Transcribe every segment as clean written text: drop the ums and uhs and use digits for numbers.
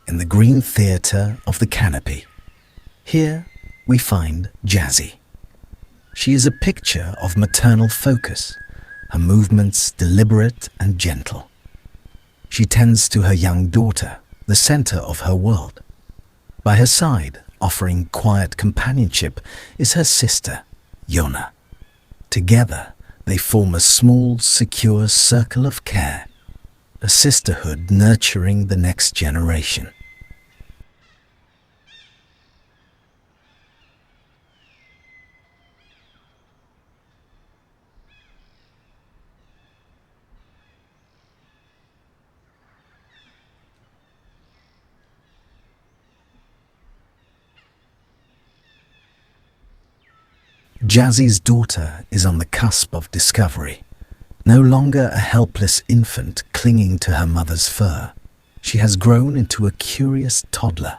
in the green theatre of the canopy. Here we find JAZZY. She is a picture of maternal focus, her movements deliberate and gentle. She tends to her young daughter, the center of her world. By her side, offering quiet companionship, is her sister, Yona. Together, they form a small, secure circle of care, a sisterhood nurturing the next generation. JAZZY's daughter is on the cusp of discovery. No longer a helpless infant clinging to her mother's fur, she has grown into a curious toddler.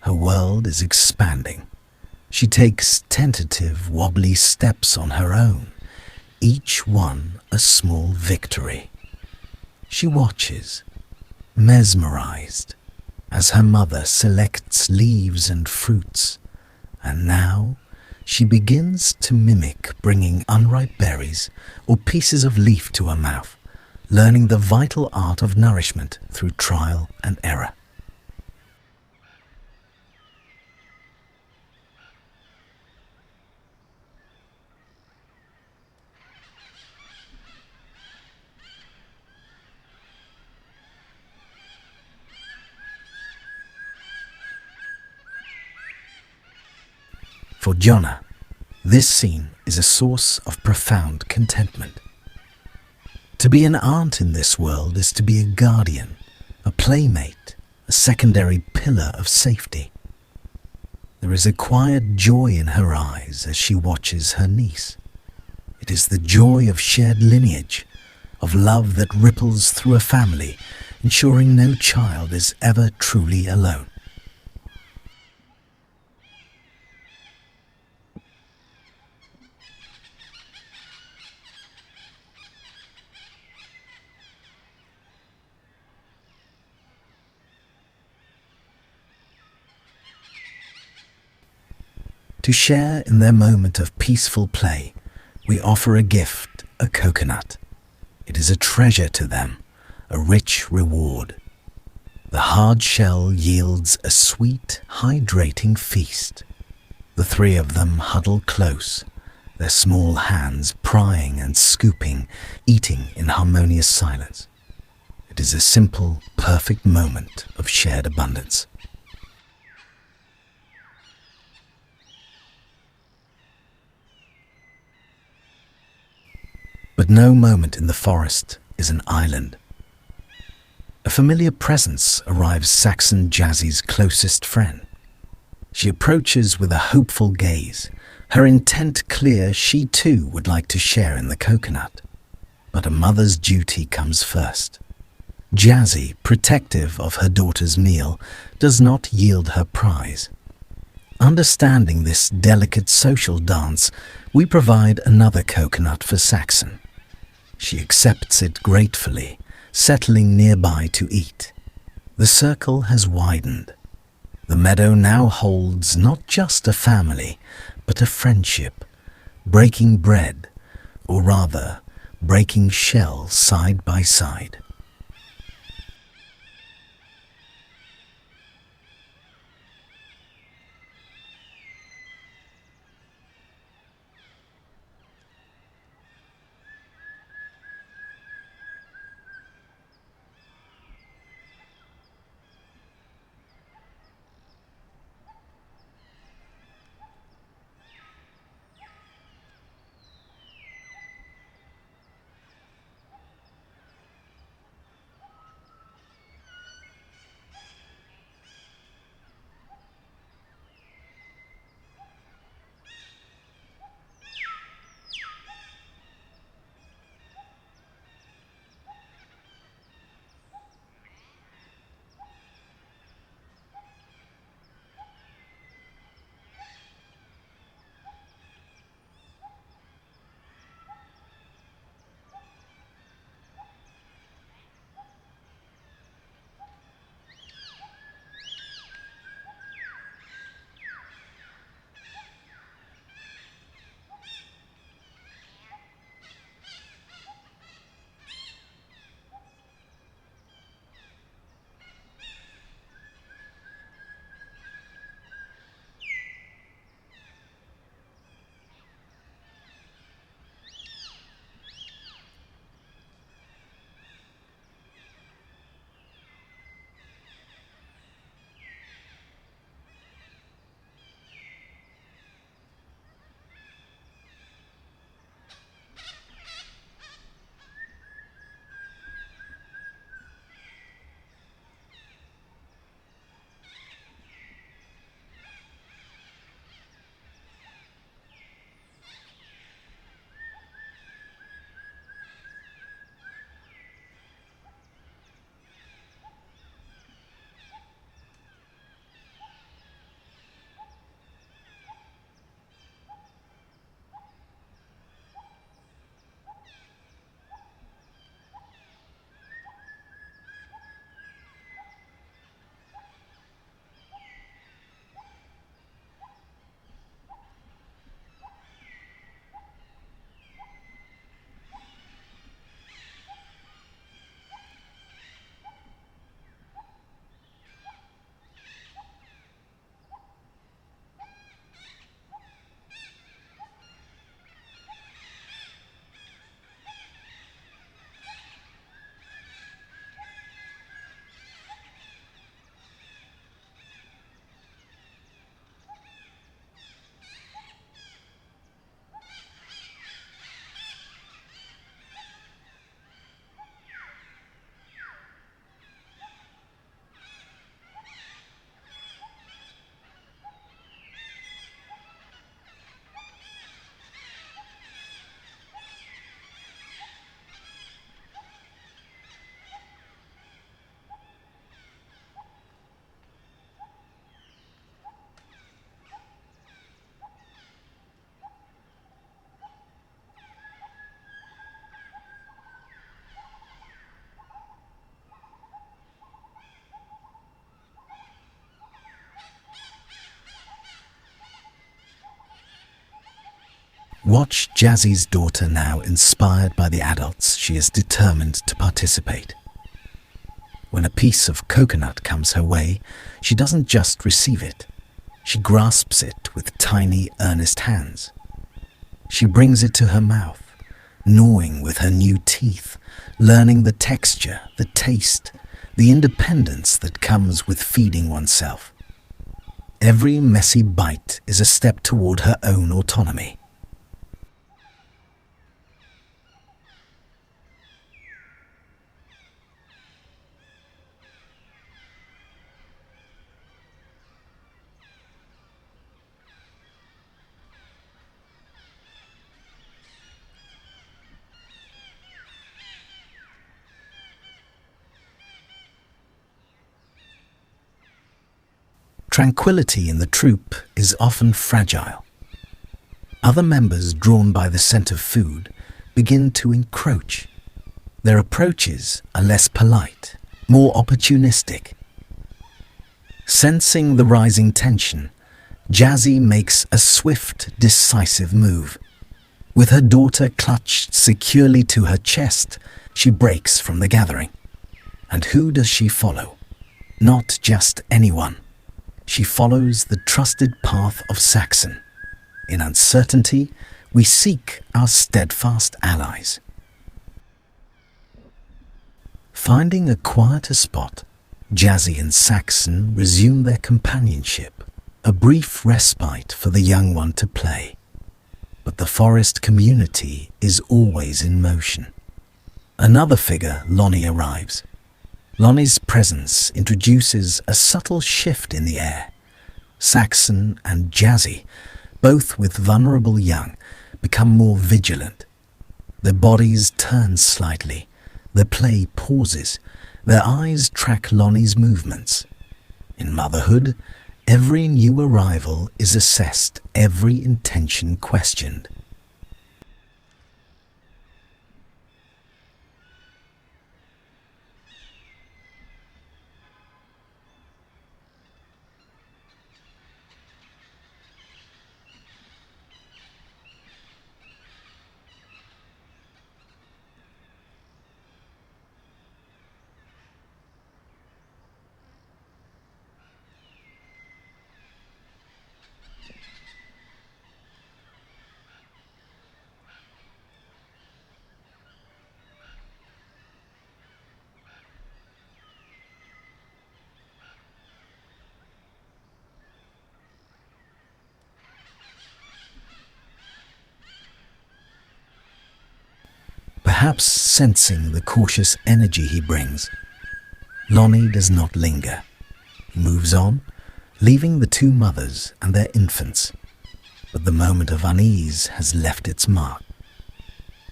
Her world is expanding. She takes tentative, wobbly steps on her own, each one a small victory. She watches, mesmerized, as her mother selects leaves and fruits, and now she begins to mimic bringing unripe berries or pieces of leaf to her mouth, learning the vital art of nourishment through trial and error. For Jonah, this scene is a source of profound contentment. To be an aunt in this world is to be a guardian, a playmate, a secondary pillar of safety. There is a quiet joy in her eyes as she watches her niece. It is the joy of shared lineage, of love that ripples through a family, ensuring no child is ever truly alone. To share in their moment of peaceful play, we offer a gift, a coconut. It is a treasure to them, a rich reward. The hard shell yields a sweet, hydrating feast. The three of them huddle close, their small hands prying and scooping, eating in harmonious silence. It is a simple, perfect moment of shared abundance. But no moment in the forest is an island. A familiar presence arrives SAXON JAZZY's closest friend. She approaches with a hopeful gaze, her intent clear she too would like to share in the coconut. But a mother's duty comes first. JAZZY, protective of her daughter's meal, does not yield her prize. Understanding this delicate social dance, we provide another coconut for SAXON. She accepts it gratefully, settling nearby to eat. The circle has widened. The meadow now holds not just a family, but a friendship, breaking bread, or rather, breaking shell side by side. Watch Jazzy's daughter now, inspired by the adults she is determined to participate. When a piece of coconut comes her way, she doesn't just receive it. She grasps it with tiny, earnest hands. She brings it to her mouth, gnawing with her new teeth, learning the texture, the taste, the independence that comes with feeding oneself. Every messy bite is a step toward her own autonomy. Tranquility in the troop is often fragile. Other members, drawn by the scent of food, begin to encroach. Their approaches are less polite, more opportunistic. Sensing the rising tension, Jazzy makes a swift, decisive move. With her daughter clutched securely to her chest, she breaks from the gathering. And who does she follow? Not just anyone. She follows the trusted path of SAXON. In uncertainty, we seek our steadfast allies. Finding a quieter spot, Jazzy and SAXON resume their companionship, a brief respite for the young one to play. But the forest community is always in motion. Another figure, Lonnie, arrives. Lonnie's presence introduces a subtle shift in the air. SAXON and Jazzy, both with vulnerable young, become more vigilant. Their bodies turn slightly, their play pauses, their eyes track Lonnie's movements. In motherhood, every new arrival is assessed, every intention questioned. Perhaps sensing the cautious energy he brings, Lonnie does not linger. He moves on, leaving the two mothers and their infants. But the moment of unease has left its mark.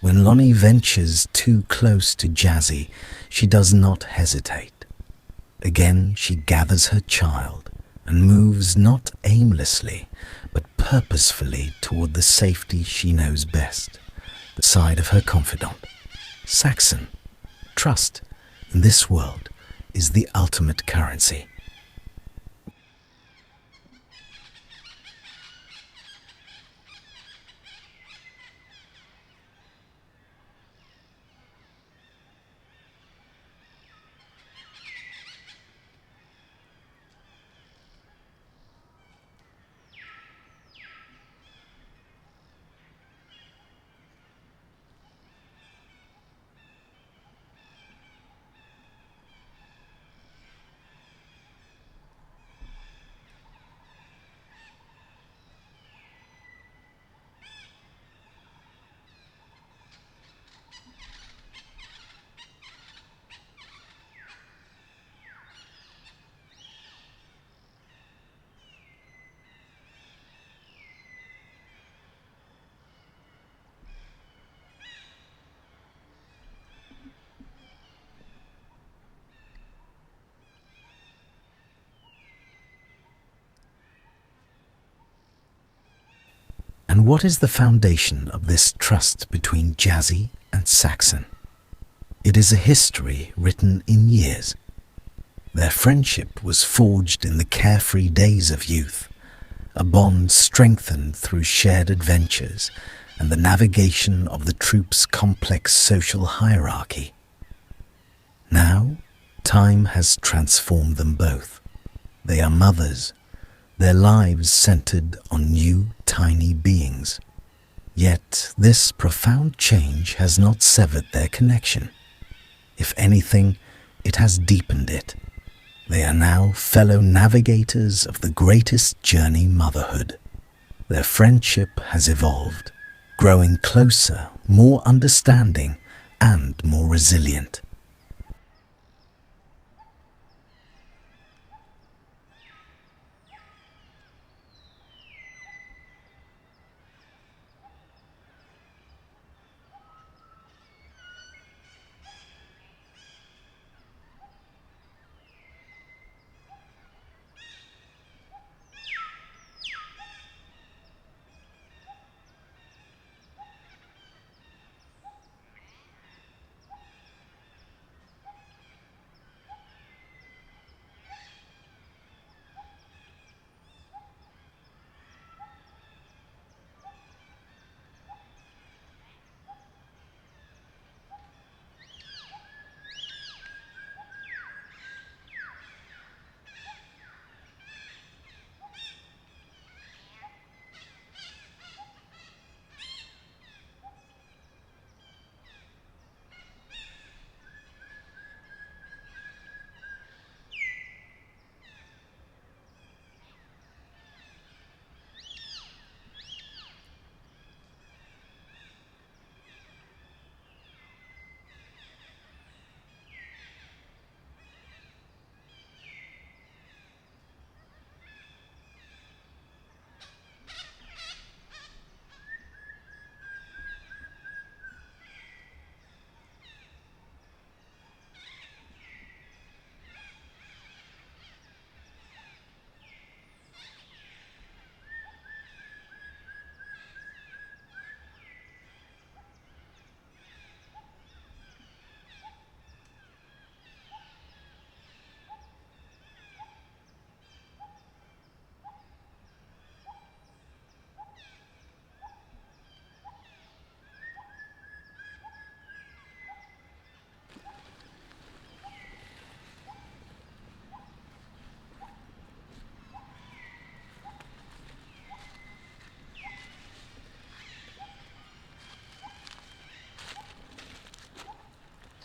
When Lonnie ventures too close to Jazzy, she does not hesitate. Again, she gathers her child and moves not aimlessly, but purposefully toward the safety she knows best, the side of her confidant. SAXON, trust, in this world, is the ultimate currency. And what is the foundation of this trust between Jazzy and SAXON? It is a history written in years. Their friendship was forged in the carefree days of youth, a bond strengthened through shared adventures and the navigation of the troop's complex social hierarchy. Now, time has transformed them both. They are mothers, their lives centered on new, tiny beings. Yet this profound change has not severed their connection. If anything, it has deepened it. They are now fellow navigators of the greatest journey, motherhood. Their friendship has evolved, growing closer, more understanding, and more resilient.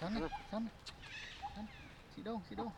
Sắn này, sắn, sắn. Chị đâu, chị đâu?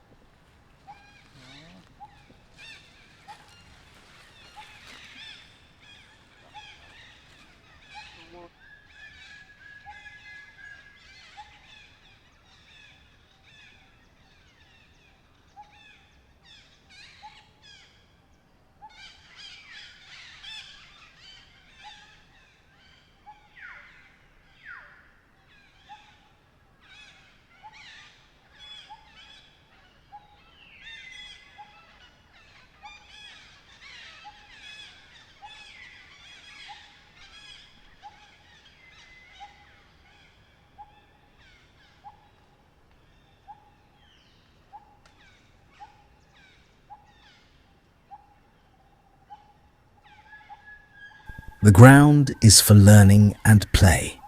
The ground is for learning and play,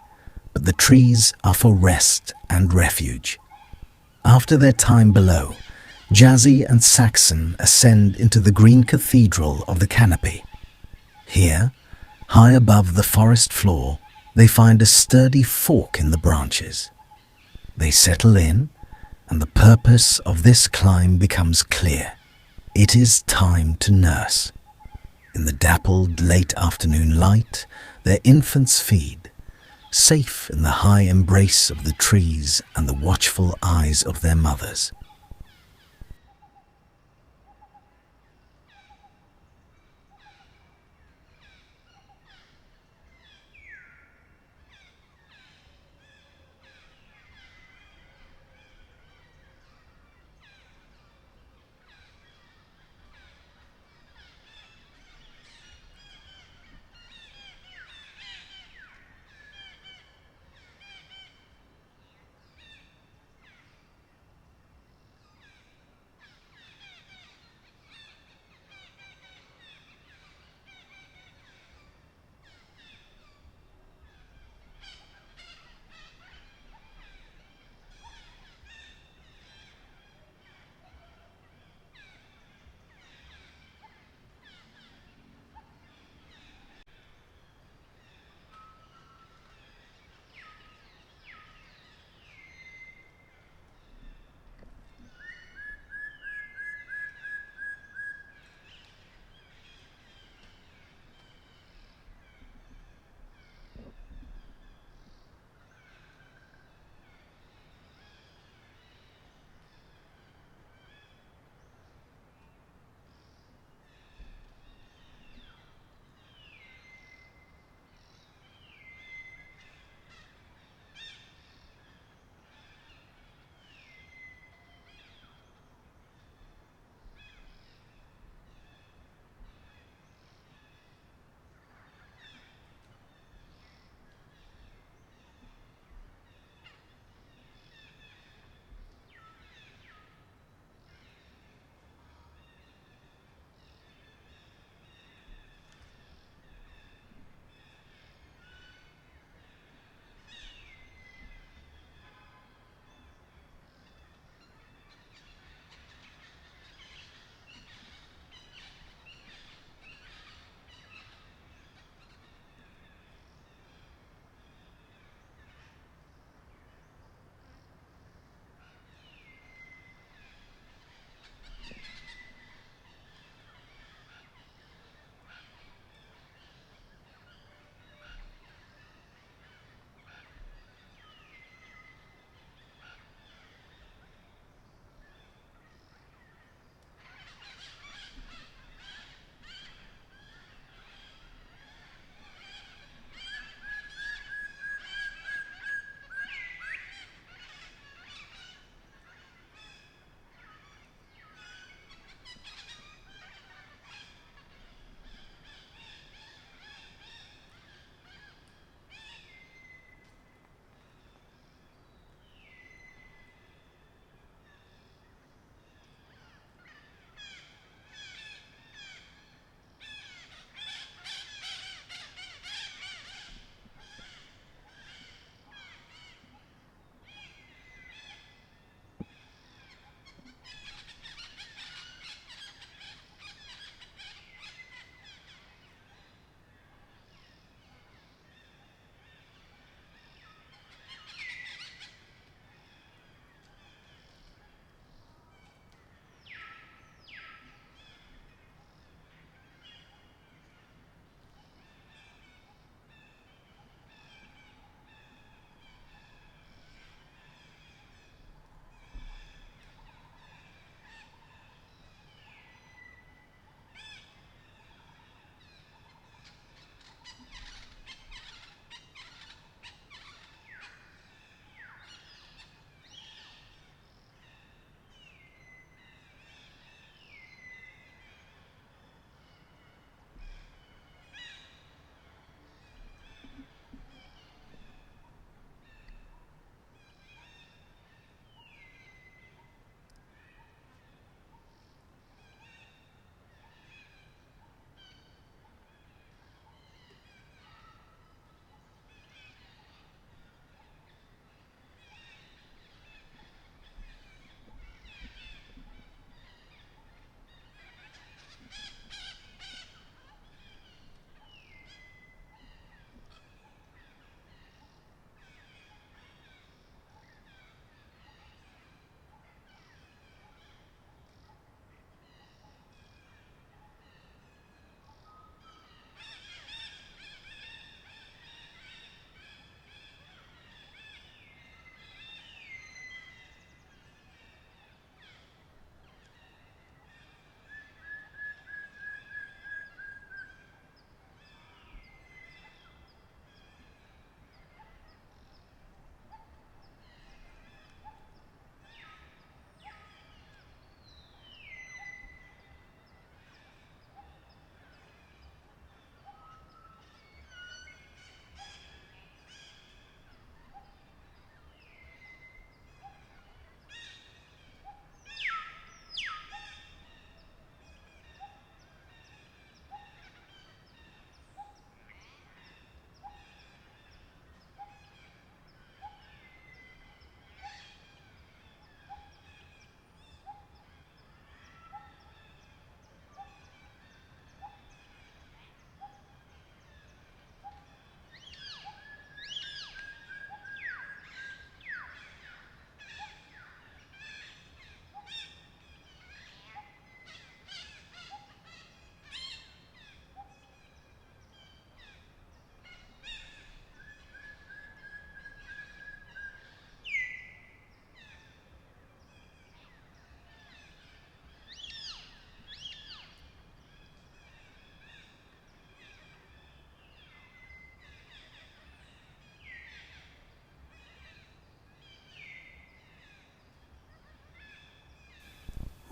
but the trees are for rest and refuge. After their time below, JAZZY and SAXON ascend into the green cathedral of the canopy. Here, high above the forest floor, they find a sturdy fork in the branches. They settle in, and the purpose of this climb becomes clear. It is time to nurse. In the dappled late afternoon light, their infants feed, safe in the high embrace of the trees and the watchful eyes of their mothers.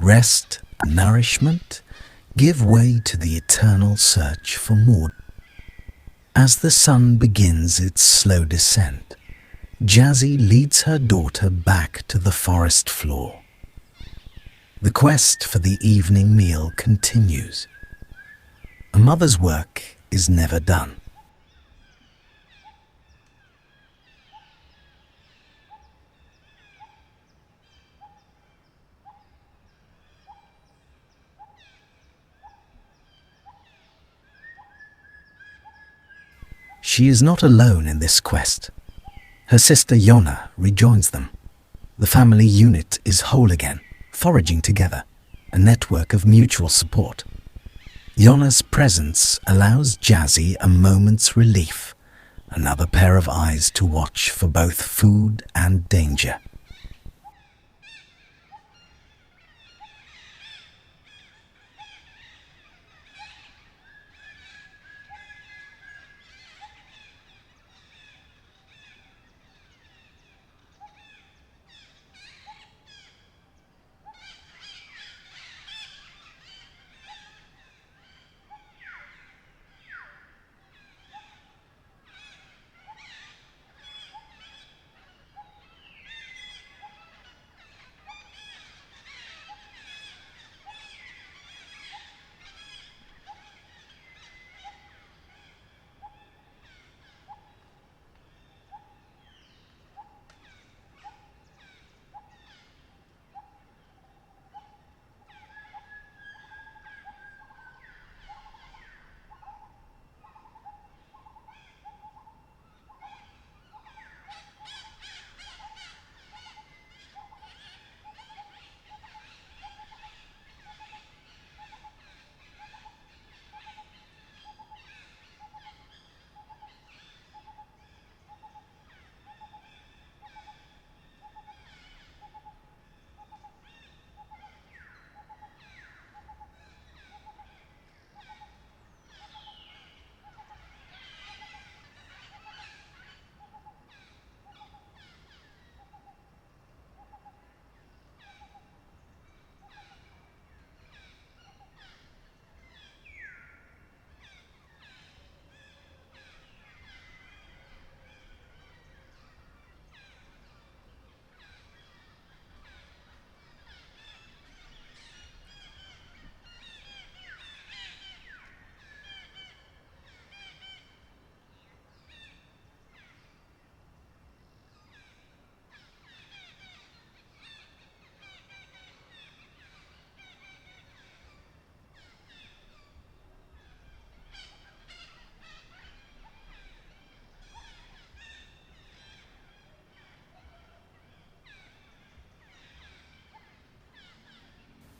rest and nourishment give way to the eternal search for more. As the sun begins its slow descent, Jazzy leads her daughter back to the forest floor. The quest for the evening meal continues. A mother's work is never done. She is not alone in this quest. Her sister Yona rejoins them. The family unit is whole again, foraging together, a network of mutual support. Yona's presence allows Jazzy a moment's relief, another pair of eyes to watch for both food and danger.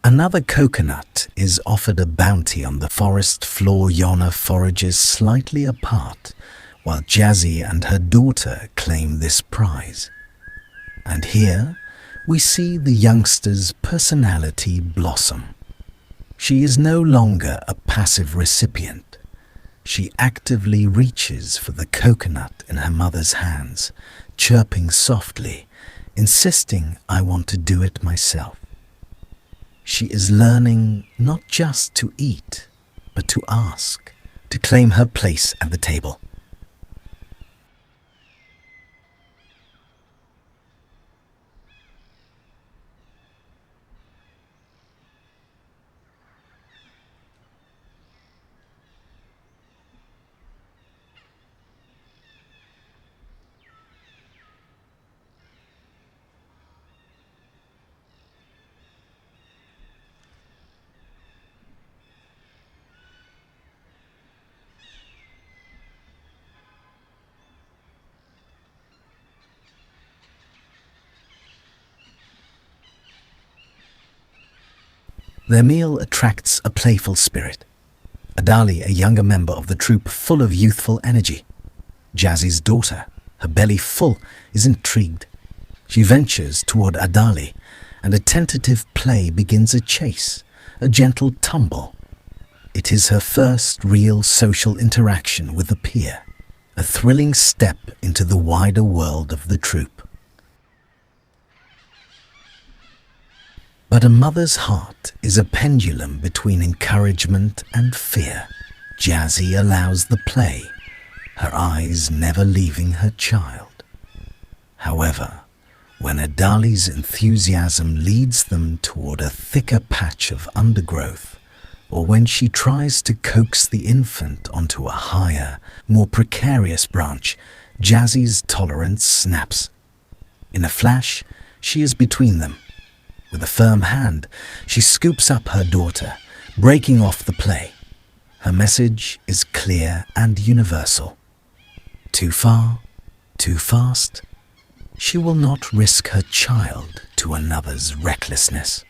Another coconut is offered a bounty on the forest floor. Yona forages slightly apart, while Jazzy and her daughter claim this prize. And here we see the youngster's personality blossom. She is no longer a passive recipient. She actively reaches for the coconut in her mother's hands, chirping softly, insisting, "I want to do it myself." She is learning not just to eat, but to ask, to claim her place at the table. Their meal attracts a playful spirit. Adali, a younger member of the troop, full of youthful energy. Jazzy's daughter, her belly full, is intrigued. She ventures toward Adali, and a tentative play begins a chase, a gentle tumble. It is her first real social interaction with a peer, a thrilling step into the wider world of the troop. But a mother's heart is a pendulum between encouragement and fear. Jazzy allows the play, her eyes never leaving her child. However, when Adali's enthusiasm leads them toward a thicker patch of undergrowth, or when she tries to coax the infant onto a higher, more precarious branch, Jazzy's tolerance snaps. In a flash, she is between them. With a firm hand, she scoops up her daughter, breaking off the play. Her message is clear and universal. Too far, too fast. She will not risk her child to another's recklessness.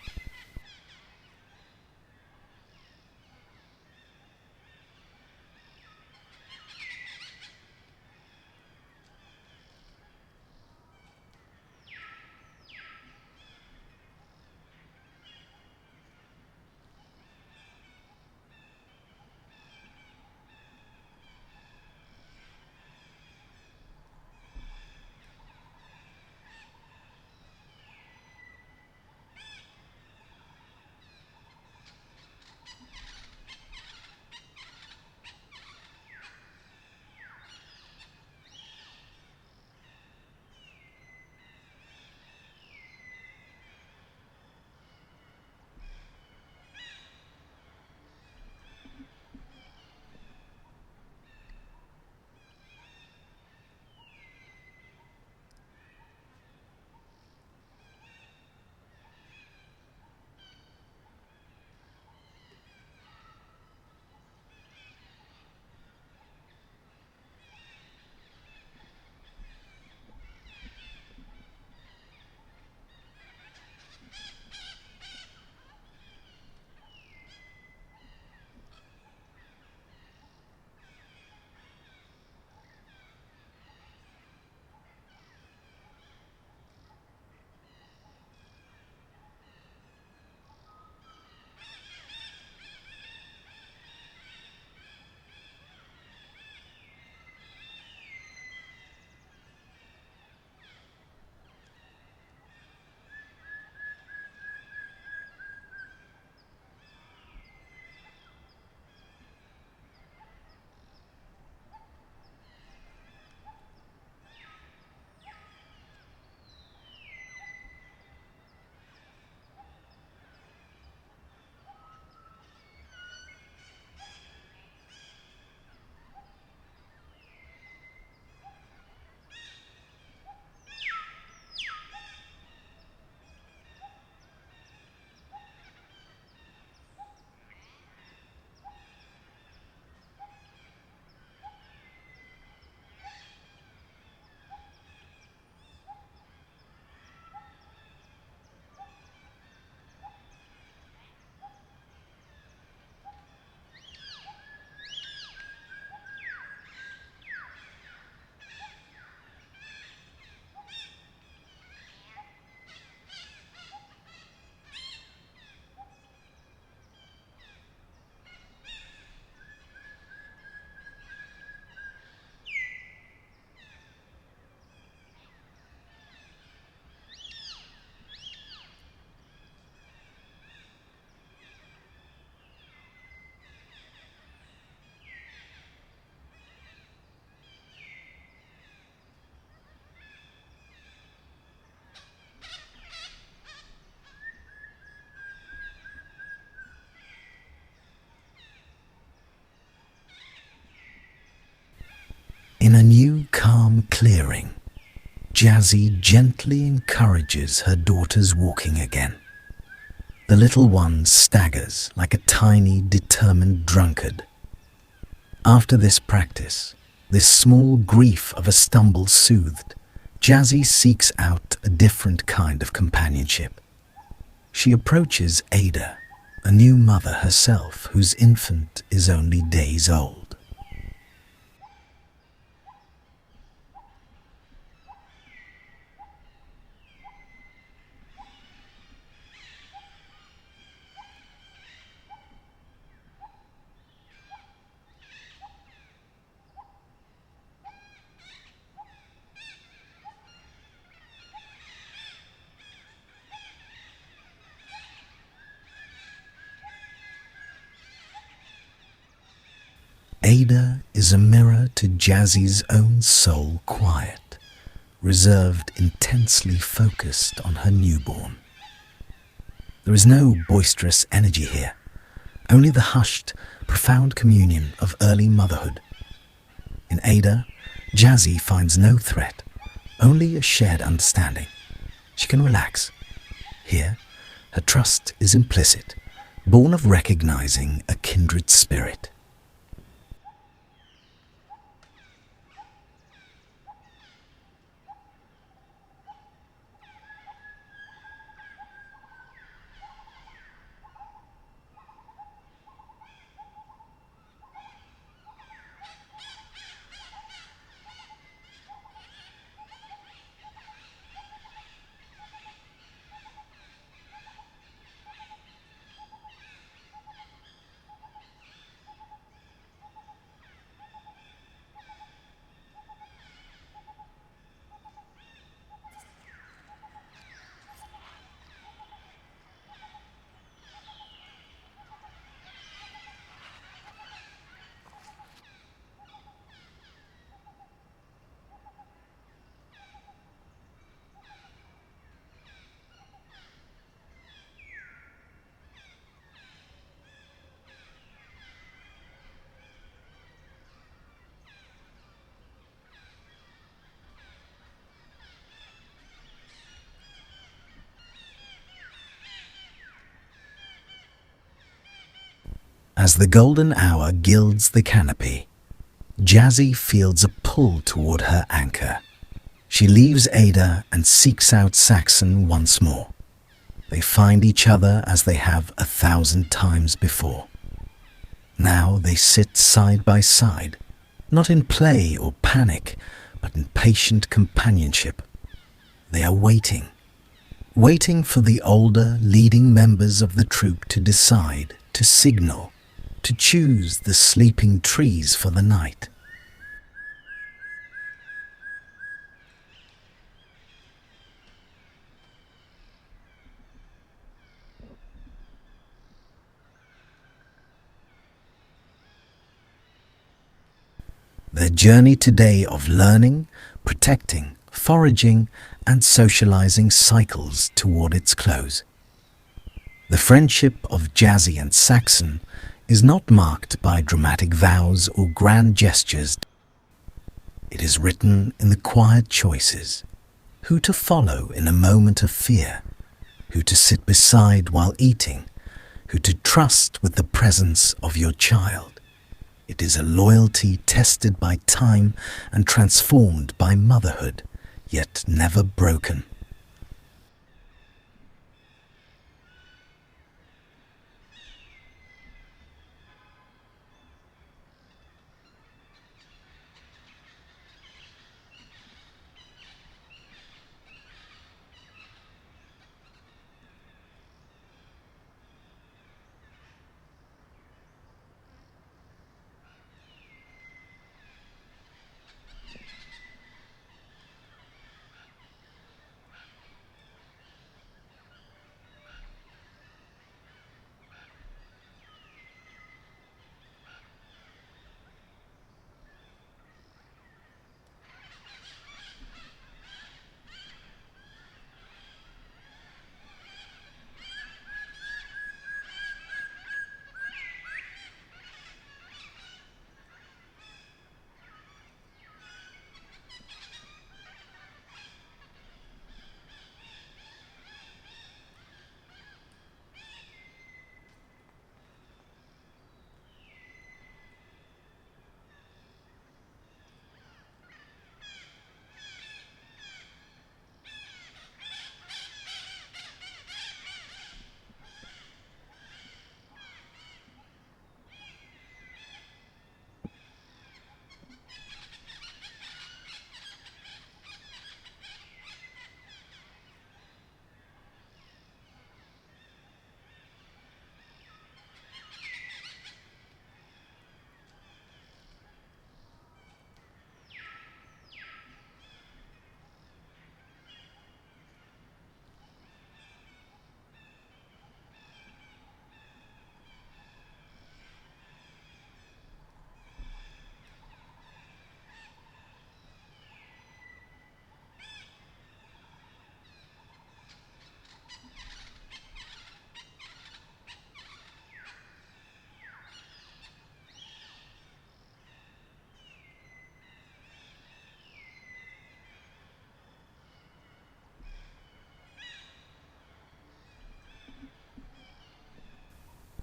In a new calm clearing, Jazzy gently encourages her daughter's walking again. The little one staggers like a tiny, determined drunkard. After this practice, this small grief of a stumble soothed, Jazzy seeks out a different kind of companionship. She approaches Ada, a new mother herself whose infant is only days old. Ada is a mirror to Jazzy's own soul, quiet, reserved, intensely focused on her newborn. There is no boisterous energy here, only the hushed, profound communion of early motherhood. In Ada, Jazzy finds no threat, only a shared understanding. She can relax. Here, her trust is implicit, born of recognizing a kindred spirit. As the golden hour gilds the canopy, Jazzy feels a pull toward her anchor. She leaves Ada and seeks out Saxon once more. They find each other as they have 1,000 times before. Now they sit side by side, not in play or panic, but in patient companionship. They are waiting for the older, leading members of the troop to decide, to signal, to choose the sleeping trees for the night. Their journey today of learning, protecting, foraging, and socializing cycles toward its close. The friendship of Jazzy and Saxon is not marked by dramatic vows or grand gestures. It is written in the quiet choices: who to follow in a moment of fear, who to sit beside while eating, who to trust with the presence of your child. It is a loyalty tested by time and transformed by motherhood, yet never broken.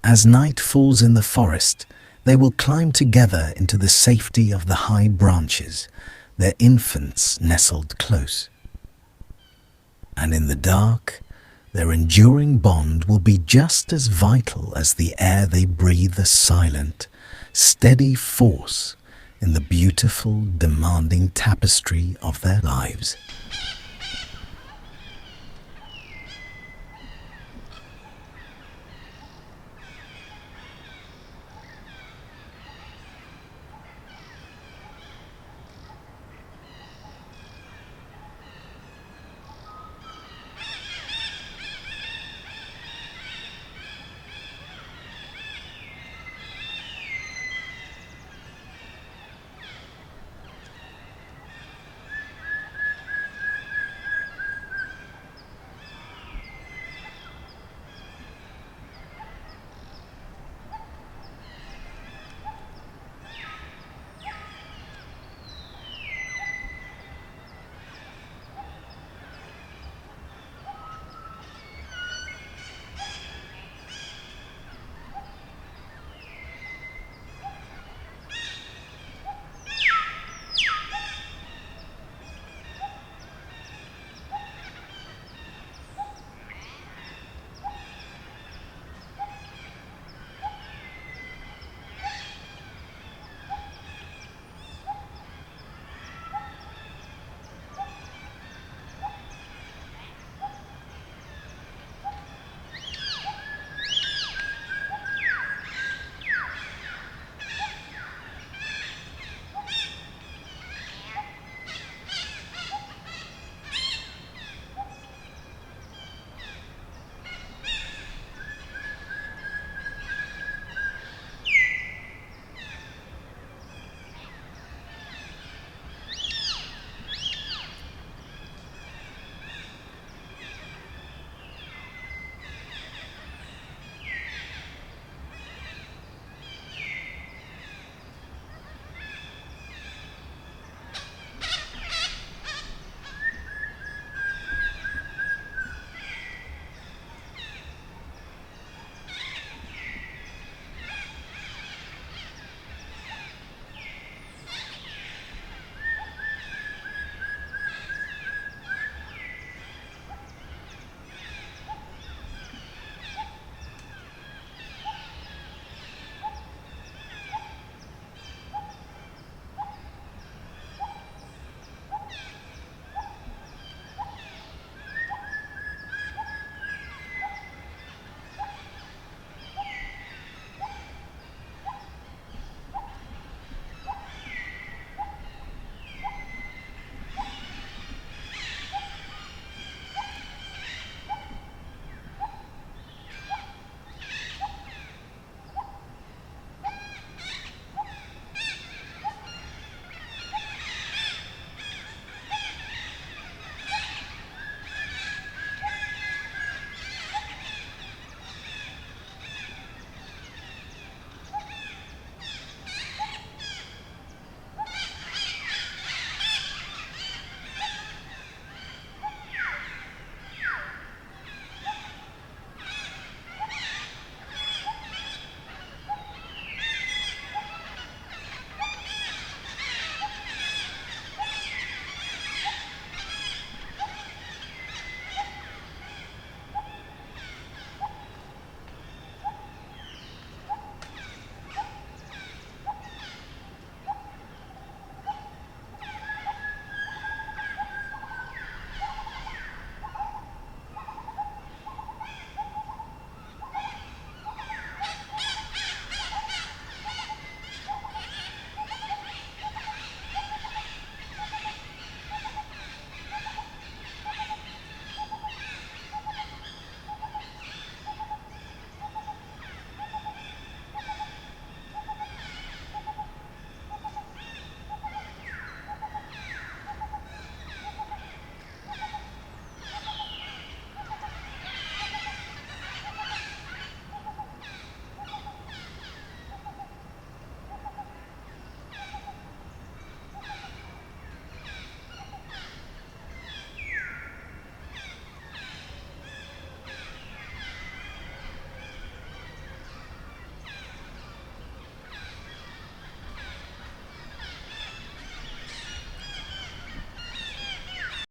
As night falls in the forest, they will climb together into the safety of the high branches, their infants nestled close. And in the dark, their enduring bond will be just as vital as the air they breathe, a silent, steady force in the beautiful, demanding tapestry of their lives.